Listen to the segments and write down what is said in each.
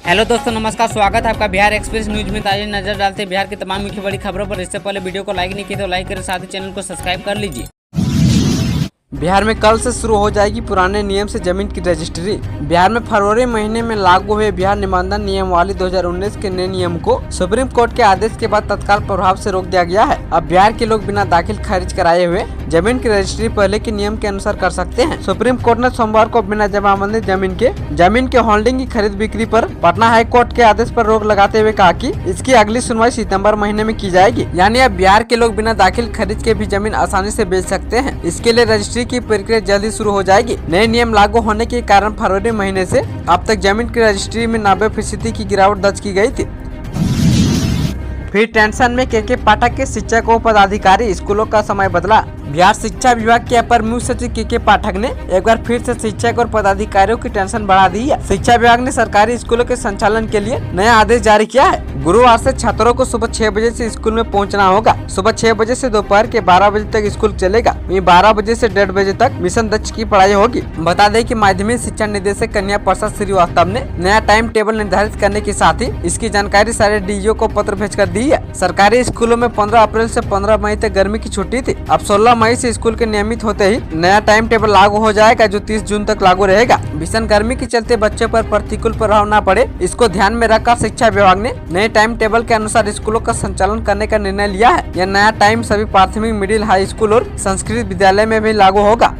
Hello दोस्तों, नमस्कार। स्वागत है आपका बिहार एक्सप्रेस न्यूज में। ताज़ा नजर डालते हैं बिहार की तमाम मुख्य बड़ी खबरों पर। इससे पहले वीडियो को लाइक नहीं किया तो लाइक करें, साथ ही चैनल को सब्सक्राइब कर लीजिए। बिहार में कल से शुरू हो जाएगी पुराने नियम से जमीन की रजिस्ट्री। बिहार में फरवरी महीने में लागू हुए बिहार निबंधन नियमावली 2019 के नए नियम को सुप्रीम कोर्ट के आदेश के बाद तत्काल प्रभाव से रोक दिया गया है। अब बिहार के लोग बिना दाखिल खारिज कराए हुए जमीन की रजिस्ट्री पहले के नियम के अनुसार कर सकते हैं। सुप्रीम कोर्ट ने सोमवार को बिना जमाबंदी जमीन के होल्डिंग की खरीद बिक्री पर पटना हाई कोर्ट के आदेश पर रोक लगाते हुए कहा कि इसकी अगली सुनवाई सितंबर महीने में की जाएगी। यानी अब बिहार के लोग बिना दाखिल खारिज के भी जमीन आसानी से बेच सकते हैं। इसके लिए रजिस्ट्री की प्रक्रिया जल्दी शुरू हो जाएगी। नए नियम लागू होने के कारण फरवरी महीने से अब तक जमीन की रजिस्ट्री में 90% की गिरावट दर्ज की गई थी। फिर टेंशन में के पाठक के शिक्षक व पदाधिकारी, स्कूलों का समय बदला। बिहार शिक्षा विभाग के अपर मुख्य सचिव के पाठक ने एक बार फिर से शिक्षक और पदाधिकारियों की टेंशन बढ़ा दी है। शिक्षा विभाग ने सरकारी स्कूलों के संचालन के लिए नया आदेश जारी किया है। गुरुवार से छात्रों को सुबह 6 बजे से स्कूल में पहुंचना होगा। सुबह 6 बजे से दोपहर के 12 बजे तक स्कूल चलेगा। वहीं 12 बजे से 1:30 बजे तक मिशन दक्ष की पढ़ाई होगी। बता दें कि माध्यमिक शिक्षा निदेशक कन्या प्रसाद श्रीवास्तव ने नया टाइम टेबल निर्धारित करने के साथ ही इसकी जानकारी सारे डीईओ को पत्र भेजकर दी है। सरकारी स्कूलों में 15 अप्रैल से 15 मई तक गर्मी की छुट्टी थी। अब 16 मई से स्कूल के नियमित होते ही नया टाइम टेबल लागू हो जाएगा, जो 30 जून तक लागू रहेगा। भीषण गर्मी के चलते बच्चों पर प्रतिकूल प्रभाव न पड़े, इसको ध्यान में रखकर शिक्षा विभाग ने नए टाइम टेबल के अनुसार स्कूलों का संचालन करने का निर्णय लिया है। यह नया टाइम सभी प्राथमिक, मिडिल, हाई स्कूल और संस्कृत विद्यालय में भी लागू होगा।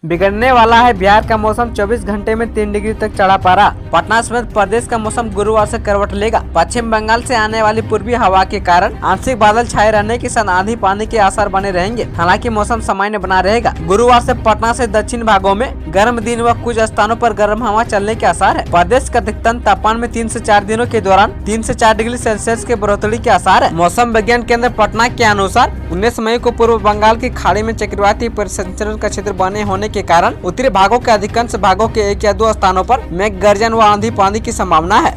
बिगड़ने वाला है बिहार का मौसम, 24 घंटे में 3 डिग्री तक चढ़ा पारा। पटना समेत प्रदेश का मौसम गुरुवार से करवट लेगा। पश्चिम बंगाल से आने वाली पूर्वी हवा के कारण आंशिक बादल छाए रहने के साथ आंधी पानी के आसार बने रहेंगे। हालांकि मौसम सामान्य बना रहेगा। गुरुवार से पटना से दक्षिण भागों में गर्म दिन व कुछ स्थानों पर गर्म हवा चलने के आसार है। प्रदेश का अधिकतम तापमान में 3 से 4 दिनों के दौरान 3 से 4 डिग्री सेल्सियस के बढ़ोतरी के आसार है। मौसम विज्ञान केंद्र पटना के अनुसार 19 मई को पूर्व बंगाल की खाड़ी में चक्रवाती परिसंचरण का क्षेत्र बने होने के कारण उत्तरी भागों के अधिकांश भागों के 1 या 2 स्थानों पर मेघ गर्जन व आंधी पानी की संभावना है।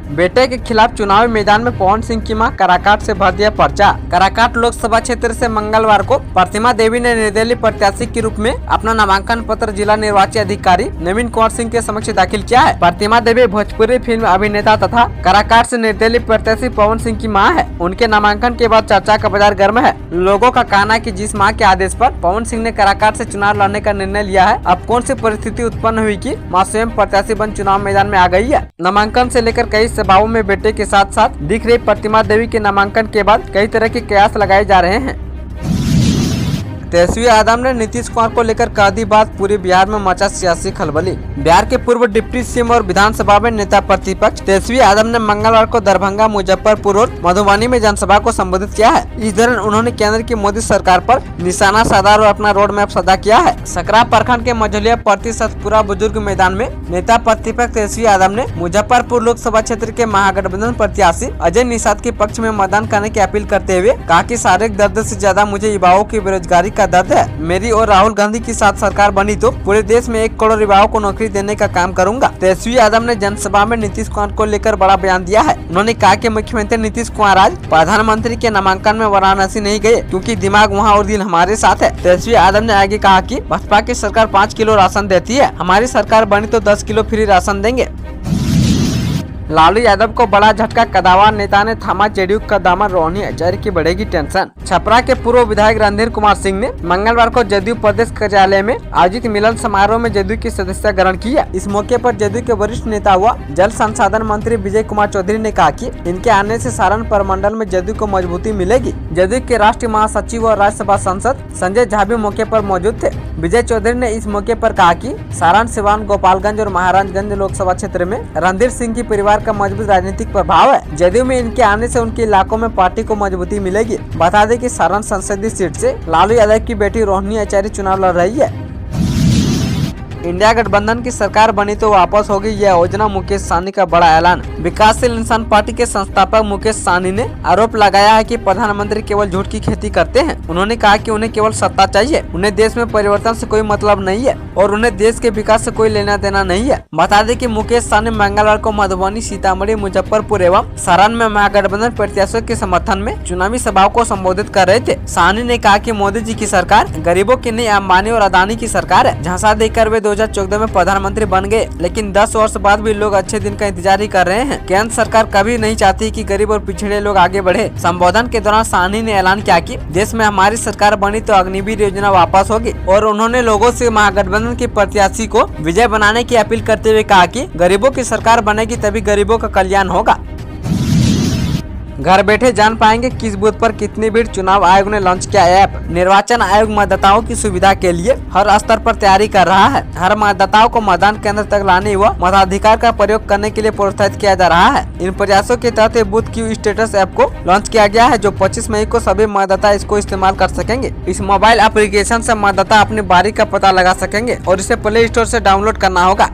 बेटे के खिलाफ चुनावी मैदान में पवन सिंह की मां काराकाट से भर दिया पर्चा। काराकाट लोकसभा क्षेत्र से मंगलवार को प्रतिमा देवी ने निर्दलीय प्रत्याशी के रूप में अपना नामांकन पत्र जिला निर्वाचन अधिकारी नवीन कुमार सिंह के समक्ष दाखिल किया है। प्रतिमा देवी भोजपुरी फिल्म अभिनेता तथा काराकाट से निर्दलीय प्रत्याशी पवन सिंह की मां है। उनके नामांकन के बाद चर्चा का बाजार गर्म है। लोगों का कहना है कि जिस मां के आदेश पर पवन सिंह ने काराकाट से चुनाव लड़ने का निर्णय लिया है, अब कौन सी परिस्थिति उत्पन्न हुई कि मां स्वयं प्रत्याशी बन चुनाव मैदान में आ गई है। नामांकन से लेकर कई सभाओं में बेटे के साथ साथ दिख रही प्रतिमा देवी के नामांकन के बाद कई तरह के कयास लगाए जा रहे हैं। तेजस्वी यादव ने नीतीश कुमार को लेकर कह दी बात, पूरे बिहार में मचा सियासी खलबली। बिहार के पूर्व डिप्टी सीएम और विधानसभा में नेता प्रतिपक्ष तेजस्वी यादव ने मंगलवार को दरभंगा, मुजफ्फरपुर और मधुबनी में जनसभा को संबोधित किया है। इस दौरान उन्होंने केंद्र की मोदी सरकार पर निशाना साधा और अपना रोड मैप साझा किया है। सकरा प्रखंड के मझौलिया प्रति सतपुरा बुजुर्ग मैदान में नेता प्रतिपक्ष तेजस्वी यादव ने मुजफ्फरपुर लोकसभा क्षेत्र के महागठबंधन प्रत्याशी अजय निषाद के पक्ष में मतदान करने की अपील करते हुए कहा कि शारीरिक दर्द से ज्यादा मुझे युवाओं की बेरोजगारी का दर्द है। मेरी और राहुल गांधी की साथ सरकार बनी तो पूरे देश में 1 करोड़ युवाओं को नौकरी देने का काम करूंगा। तेजस्वी यादव ने जनसभा में नीतीश कुमार को लेकर बड़ा बयान दिया है। उन्होंने कहा कि मुख्यमंत्री नीतीश कुमार आज प्रधानमंत्री के नामांकन में वाराणसी नहीं गए, क्योंकि दिमाग वहां और दिल हमारे साथ है। तेजस्वी यादव ने आगे कहा कि बसपा की सरकार 5 किलो राशन देती है, हमारी सरकार बनी तो 10 किलो फ्री राशन देंगे। लालू यादव को बड़ा झटका, कदावर नेता ने थामा जेडीयू का दामन, रोहिणी आचार्य की बढ़ेगी टेंशन। छपरा के पूर्व विधायक रणधीर कुमार सिंह ने मंगलवार को जदयू प्रदेश कार्यालय में आयोजित मिलन समारोह में जदयू की सदस्यता ग्रहण की है। इस मौके पर जदयू के वरिष्ठ नेता व जल संसाधन मंत्री विजय कुमार चौधरी ने कहा कि इनके आने से सारण प्रमंडल में जदयू को मजबूती मिलेगी। जदयू के राष्ट्रीय महासचिव और राज्यसभा सांसद संजय झा भी मौके पर मौजूद थे। विजय चौधरी ने इस मौके पर कहा कि सारण, सिवान, गोपालगंज और महाराजगंज लोकसभा क्षेत्र में रणधीर सिंह की परिवार का मजबूत राजनीतिक प्रभाव है। जदयू में इनके आने से उनके इलाकों में पार्टी को मजबूती मिलेगी। बता दें कि सारण संसदीय सीट से लालू यादव की बेटी रोहिणी आचार्य चुनाव लड़ रही है। इंडिया गठबंधन की सरकार बनी तो वापस होगी यह योजना, मुकेश सहनी का बड़ा ऐलान। विकासशील इंसान पार्टी के संस्थापक मुकेश सहनी ने आरोप लगाया है कि प्रधानमंत्री केवल झूठ की खेती करते हैं। उन्होंने कहा कि उन्हें केवल सत्ता चाहिए, उन्हें देश में परिवर्तन से कोई मतलब नहीं है और उन्हें देश के विकास से कोई लेना देना नहीं है। बता दें कि मुकेश सहनी मंगलवार को मधुबनी, सीतामढ़ी, मुजफ्फरपुर एवं सारण में महागठबंधन प्रत्याशियों के समर्थन में चुनावी सभाओं को संबोधित कर रहे थे। सहनी ने कहा कि मोदी जी की सरकार गरीबों की नहीं, अंबानी और अदानी की सरकार है। झांसा देकर वे 2014 में प्रधानमंत्री बन गए, लेकिन 10 वर्ष बाद भी लोग अच्छे दिन का इंतजार ही कर रहे हैं। केंद्र सरकार कभी नहीं चाहती कि गरीब और पिछड़े लोग आगे बढ़े। संबोधन के दौरान साहनी ने ऐलान किया कि देश में हमारी सरकार बनी तो अग्निवीर योजना वापस होगी, और उन्होंने लोगों से महागठबंधन के प्रत्याशी को विजय बनाने की अपील करते हुए कहा कि गरीबों की सरकार बनेगी तभी गरीबों का कल्याण होगा। घर बैठे जान पाएंगे किस बूथ पर कितनी भीड़। चुनाव आयोग ने लॉन्च किया ऐप। निर्वाचन आयोग मतदाताओं की सुविधा के लिए हर स्तर पर तैयारी कर रहा है। हर मतदाताओं को मतदान केंद्र तक लाने व मताधिकार का प्रयोग करने के लिए प्रोत्साहित किया जा रहा है। इन प्रयासों के तहत बूथ क्यू स्टेटस ऐप को लॉन्च किया गया है, जो 25 मई को सभी मतदाता इसको इस्तेमाल कर सकेंगे। इस मोबाइल एप्लीकेशन से मतदाता अपनी बारी का पता लगा सकेंगे और इसे प्ले स्टोर से डाउनलोड करना होगा।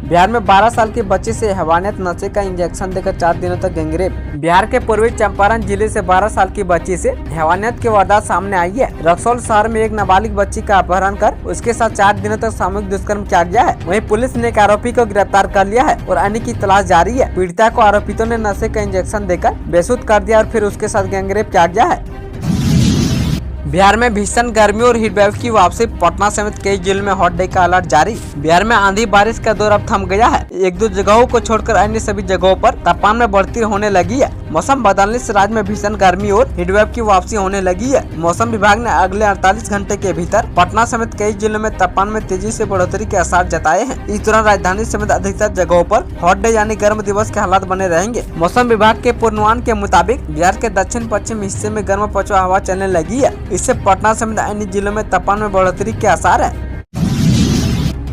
बिहार में 12 साल की बच्ची से हैवानियत नशे का इंजेक्शन देकर 4 दिनों तक गैंगरेप। बिहार के पूर्वी चंपारण जिले से 12 साल की बच्ची से हैवानियत की वारदात सामने आई है। रक्सौल शहर में एक नाबालिग बच्ची का अपहरण कर उसके साथ 4 दिनों तक सामूहिक दुष्कर्म किया गया है। वहीं पुलिस ने एक आरोपी को गिरफ्तार कर लिया है और अन्य की तलाश जारी है। पीड़िता को आरोपितों ने नशे का इंजेक्शन देकर बेसुध कर दिया और फिर उसके साथ गैंगरेप किया गया है। बिहार में भीषण गर्मी और हीटवेव की वापसी। पटना समेत कई जिलों में हॉट डे का अलर्ट जारी। बिहार में आंधी बारिश का दौर अब थम गया है। 1-2 जगहों को छोड़कर अन्य सभी जगहों पर तापमान में बढ़ोतरी होने लगी है। मौसम बदलने से राज्य में भीषण गर्मी और हीटवेव की वापसी होने लगी है। मौसम विभाग ने अगले 48 घंटे के भीतर पटना समेत कई जिलों में तापमान में तेजी से बढ़ोतरी के आसार जताए हैं। इस दौरान राजधानी समेत अधिकतर जगहों पर हॉट डे यानी गर्म दिवस के हालात बने रहेंगे। मौसम विभाग के पूर्वानुमान के मुताबिक बिहार के दक्षिण पश्चिम हिस्से में गर्म पछुआ हवा चलने लगी है। इससे पटना समेत अन्य जिलों में तापमान में बढ़ोतरी के आसार है।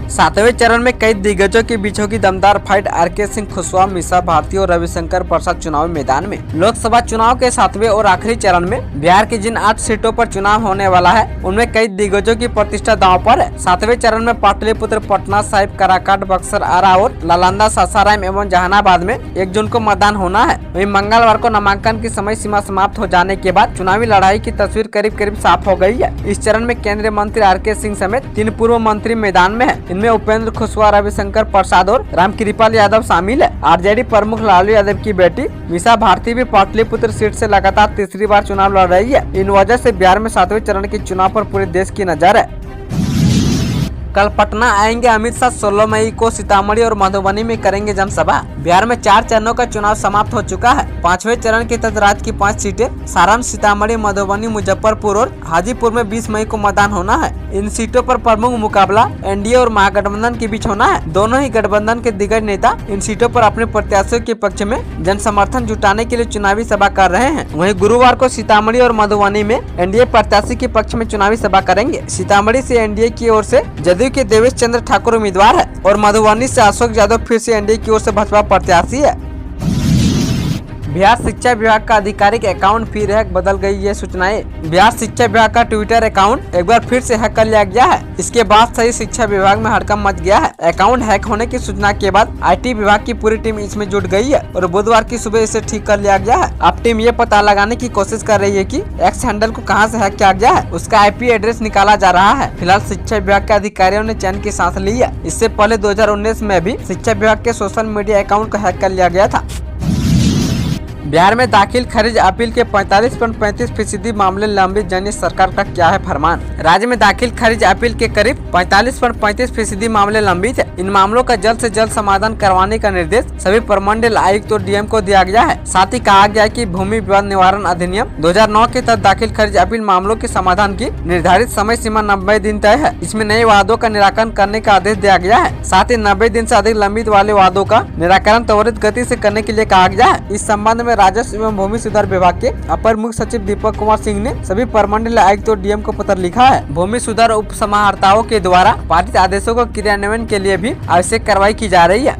7वें चरण में कई दिग्गजों के बीच होगी दमदार फाइट। आरके सिंह, खुशवा, मीसा भारती और रविशंकर प्रसाद चुनावी मैदान में। लोकसभा चुनाव के 7वें और आखिरी चरण में बिहार की जिन 8 सीटों पर चुनाव होने वाला है, उनमें कई दिग्गजों की प्रतिष्ठा दांव पर है। 7वें चरण में पाटलिपुत्र, पटना साहिब, काराकाट, बक्सर, आरा और नालंदा, सासाराम एवं जहानाबाद में 1 जून को मतदान होना है। वहीं मंगलवार को नामांकन की समय सीमा समाप्त हो जाने के बाद चुनावी लड़ाई की तस्वीर करीब करीब साफ हो गई है। इस चरण में केंद्रीय मंत्री आरके सिंह समेत 3 पूर्व मंत्री मैदान में है। इनमें उपेंद्र खुशवा, रविशंकर प्रसाद और रामकृपाल यादव शामिल है। आरजेडी प्रमुख लालू यादव की बेटी मीसा भारती भी पाटलिपुत्र सीट से लगातार तीसरी बार चुनाव लड़ रही है। इन वजह से बिहार में 7वें चरण के चुनाव पर पूरे देश की नजर है। कल पटना आएंगे अमित शाह। 16 मई को सीतामढ़ी और मधुबनी में करेंगे जनसभा। बिहार में 4 चरणों का चुनाव समाप्त हो चुका है। 5वें चरण के तहत राज्य की 5 सीटें सारण, सीतामढ़ी, मधुबनी, मुजफ्फरपुर और हाजीपुर में 20 मई को मतदान होना है। इन सीटों पर प्रमुख मुकाबला एनडीए और महागठबंधन के बीच होना है। दोनों ही गठबंधन के दिग्गज नेता इन सीटों पर अपने प्रत्याशियों के पक्ष में जन समर्थन जुटाने के लिए चुनावी सभा कर रहे हैं। वहीं गुरुवार को सीतामढ़ी और मधुबनी में एनडीए प्रत्याशी के पक्ष में चुनावी सभा करेंगे। सीतामढ़ी से एनडीए की ओर से जदयू के देवेश चंद्र ठाकुर उम्मीदवार है और मधुबनी से अशोक यादव फिर से एनडीए की ओर से भाजपा प्रत्याशी है। बिहार शिक्षा विभाग का आधिकारिक अकाउंट फिर हैक, बदल गई ये सूचनाएं। बिहार शिक्षा विभाग का ट्विटर अकाउंट एक बार फिर से हैक कर लिया गया है। इसके बाद सही शिक्षा विभाग में हड़कंप मच गया है। अकाउंट हैक होने की सूचना के बाद आईटी विभाग की पूरी टीम इसमें जुट गई है और बुधवार की सुबह इसे ठीक कर लिया गया है। अब टीम ये पता लगाने की कोशिश कर रही है कि एक्स हैंडल को कहां से हैक किया गया है। उसका आईपी एड्रेस निकाला जा रहा है। फिलहाल शिक्षा विभाग के अधिकारियों ने चैन की सांस ली है। इससे पहले 2019 में भी शिक्षा विभाग के सोशल मीडिया अकाउंट को हैक कर लिया गया था। बिहार में दाखिल खारिज अपील के 45.35% मामले लंबित। जानिए सरकार का क्या है फरमान। राज्य में दाखिल खारिज अपील के करीब 45.35% मामले लंबित है। इन मामलों का जल्द से जल्द समाधान करवाने का निर्देश सभी प्रमंडल आयुक्त और डीएम को दिया गया है। साथ ही कहा गया कि भूमि विवाद निवारण अधिनियम 2009 के तहत दाखिल खारिज अपील मामलों के समाधान की निर्धारित समय सीमा 90 दिन तय है। इसमें नए वादों का निराकरण करने का आदेश दिया गया है। साथ ही 90 दिन से अधिक लंबित वाले वादों का निराकरण त्वरित गति से करने के लिए कहा गया है। इस संबंध में राजस्व एवं भूमि सुधार विभाग के अपर मुख्य सचिव दीपक कुमार सिंह ने सभी प्रमंडल आयुक्त और डीएम को पत्र लिखा है। भूमि सुधार उप समाहर्ताओं के द्वारा पारित आदेशों को क्रियान्वयन के लिए भी आवश्यक कार्रवाई की जा रही है।